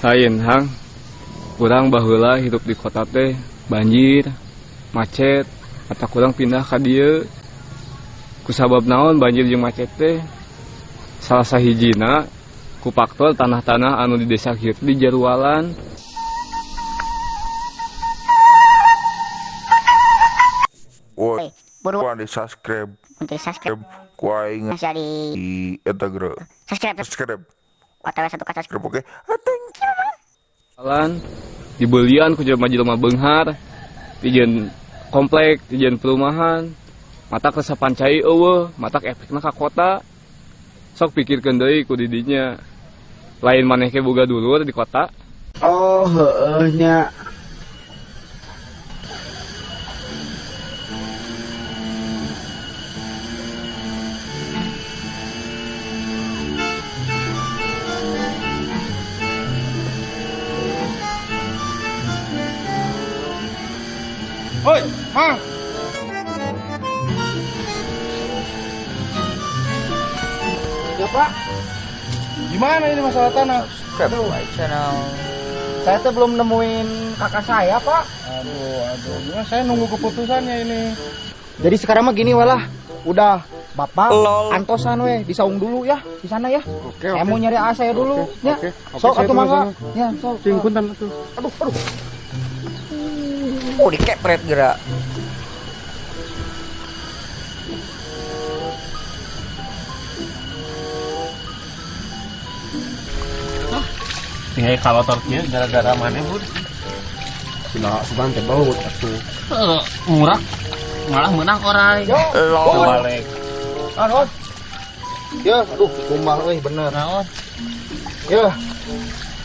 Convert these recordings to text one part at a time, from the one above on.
Lain hang, kurang baheula hidup di kota teh banjir, macet, mata kurang pindah ka dieu. Kusabab naon banjir jeung macet teh? Salah sahijina ku faktor tanah-tanah anu di desa kieu di jarualan. Woi, buruan di subscribe. Untuk subscribe Ku aing masih di eta gero. subscribe OTW satu kata subscribe. Oke. Thank you. Jalan dibelian ku jelema-jelema beunghar, dijieun komplek, dijieun perumahan. Matak resapan cai eueuh, matak efekna ka kota. Sok pikirkeun deui ku didinya. Lain maneh ke boga dulur di kota. Oh, heueuh nya. Hoi, Mang. Ya Pak, Gimana ini masalah tanah? Subscribe my channel. saya tuh belum nemuin kakak saya Pak. Aduh, gimana saya nunggu keputusannya ini. Jadi sekarang mah gini walah, udah Bapak Lol. antosan weh disaung dulu ya di sana ya. Oke, Saya mau nyari A saya dulu, ya. Sok saya atuh tunggu mangga. sana. Ya, sok. Punten tuh. Aduh. Oh, dikepret gerak. Tinggal kalau tortnya gara-gara mana bud? Sudah sugan teh baut atuh. Murah, malah menang orang. Lol. Balik. Aduh. Ya, aduh, kumbang euy bener. Naon? Ya.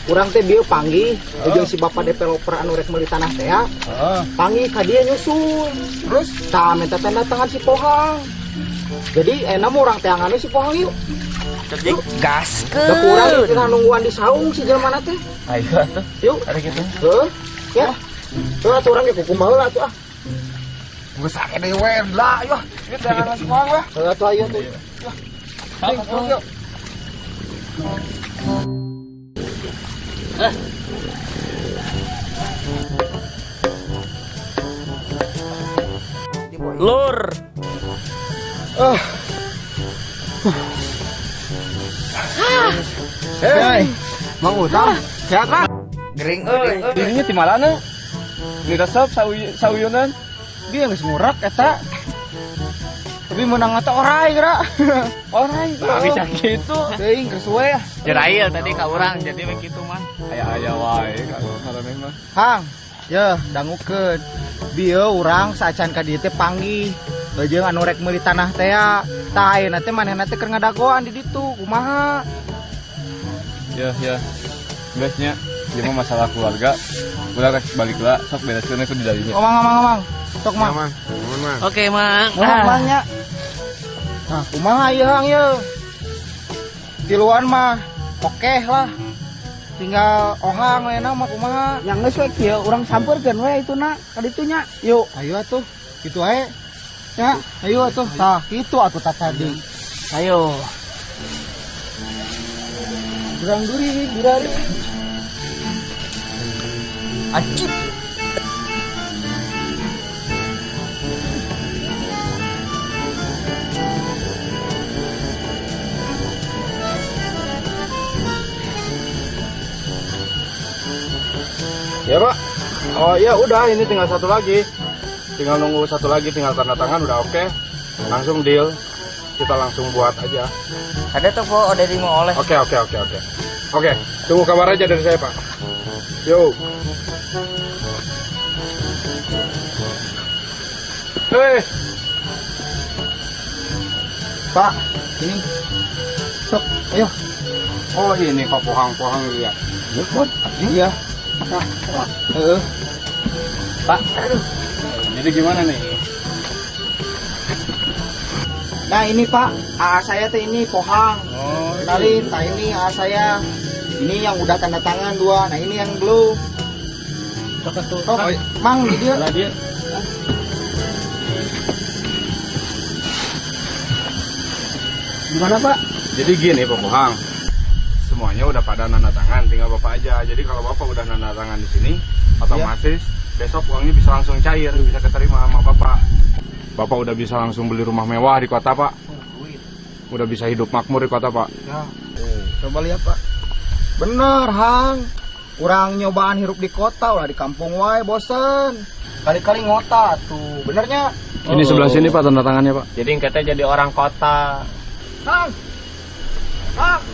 Urang teh bieu panggih jeung si bapak developer anu rek meuli tanah teh ya. Panggih ka dieu nyusul. Terus tah minta tanda tangan si Pohang. Jadi enak mah urang teh angannya si Pohang yuk. Jadi gas ke. Da kurang kita nungguan di saung si jelema na teh. Ayo atuh. Yuk. Ada gitu. Heuh. Ya. Heuh atuh urang ge kumaha heula atuh ah. Gue sakit dewe lah, yuk. Ini jangan langsung pulang lah. Heuh atuh ayo tuh. Yuk. Lur. Hei. Mang Utang, sehat kan? Gering euy. Dirinya ti malana? Di resep sauyunan. Dia geus ngurak eta. Tapi menang eta orai geura. Orai. Nah, bisa gitu. Teuing geus we. Jerail tadi ka urang jadi begitu mah. Aya wae kalau ngaranna mah. Hang, ya dangukeun. Bieu urang saacan ka dieu teh panggih. Jeung anu rek meuli tanah teh ya. Tah ayeuna teh manehna teh keur ngadagoan di ditu. Kumaha? Ya. Guysnya, dia mah masalah keluarga. Udah rek balik lah, sok bereskeun aku di darinya. Omang. Sok mang. Oke, Mang. Mangnya. Nah, kumaha ieu hang ye? Tiluan mah oke lah. Tinggal ohang we na mah kumaha? Yang geus we kieu urang sampeurkeun we ituna ka ditu nya. Yuk, ayo atuh. Kitu ae. Ya, ayo atuh. Tah, kitu atuh tadi. Ayo. Durang duri, durari. Acip. Ya Pak. Oh iya udah, ini tinggal satu lagi. Tinggal nunggu satu lagi, tinggal tanda tangan udah oke. Langsung deal. Kita langsung buat aja. Ada tuh po udah mau oleh. Oke. Oke, tunggu kabar aja dari saya Pak. Yo. Hei. Pak, ini. Sok, ayo. Oh ini Pak Pohang lihat. Iya. Heeh. Pak, jadi gimana nih? Nah ini Pak, AA saya teh ini Pohang. Oh, Kenalin, nah ini AA saya. Ini yang udah tanda tangan 2, nah ini yang belum. Oh, Mang, di dia. dia. Gimana Pak? Jadi gini Pak Pohang, semuanya udah pada nanda tangan, tinggal bapak aja. Jadi kalau bapak udah nanda tangan di sini, otomatis besok uangnya bisa langsung cair, bisa keterima sama bapak. Bapak udah bisa langsung beli rumah mewah di kota, Pak. Udah bisa hidup makmur di kota, Pak. Ya. Coba lihat, Pak. Bener, Hang. Kurang nyobaan hirup di kota, ulah di kampung wae bosen. Kali-kali ngota tuh. Benernya. Ini sebelah sini Pak tanda tangannya Pak. Jadi kita jadi orang kota. Hang. Hang.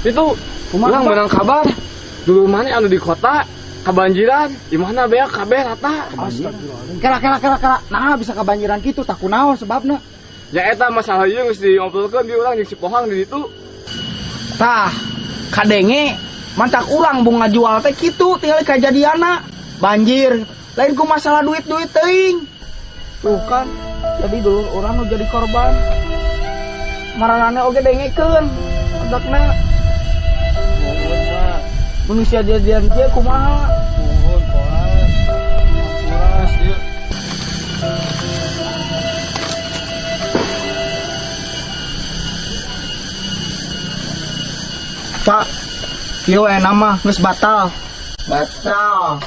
Itu ulang menang kabar. Dulu mana anu di kota kebanjiran, di mana beak kabeh rata. Kera. Nah, bisa kebanjiran gitu, tak kunaon sebabna. Ya eta masalah ieu geus diobrolkeun di urang jeung si Pohang di ditu. Tah, kadenge mantak urang bunga jual teh kitu tinggal kajadiana banjir. Lain ku masalah duit teuing. Tuh kan, jadi dulu orang nu jadi korban. Mararane oge dengekeun adakna. Nuhun, Pak. Manusia jadian kieu kumaha? Nuhun, Pak. Apuras ieu. Pak, kieu enak mah geus batal. Batal.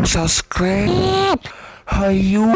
Subscribe. Hayu.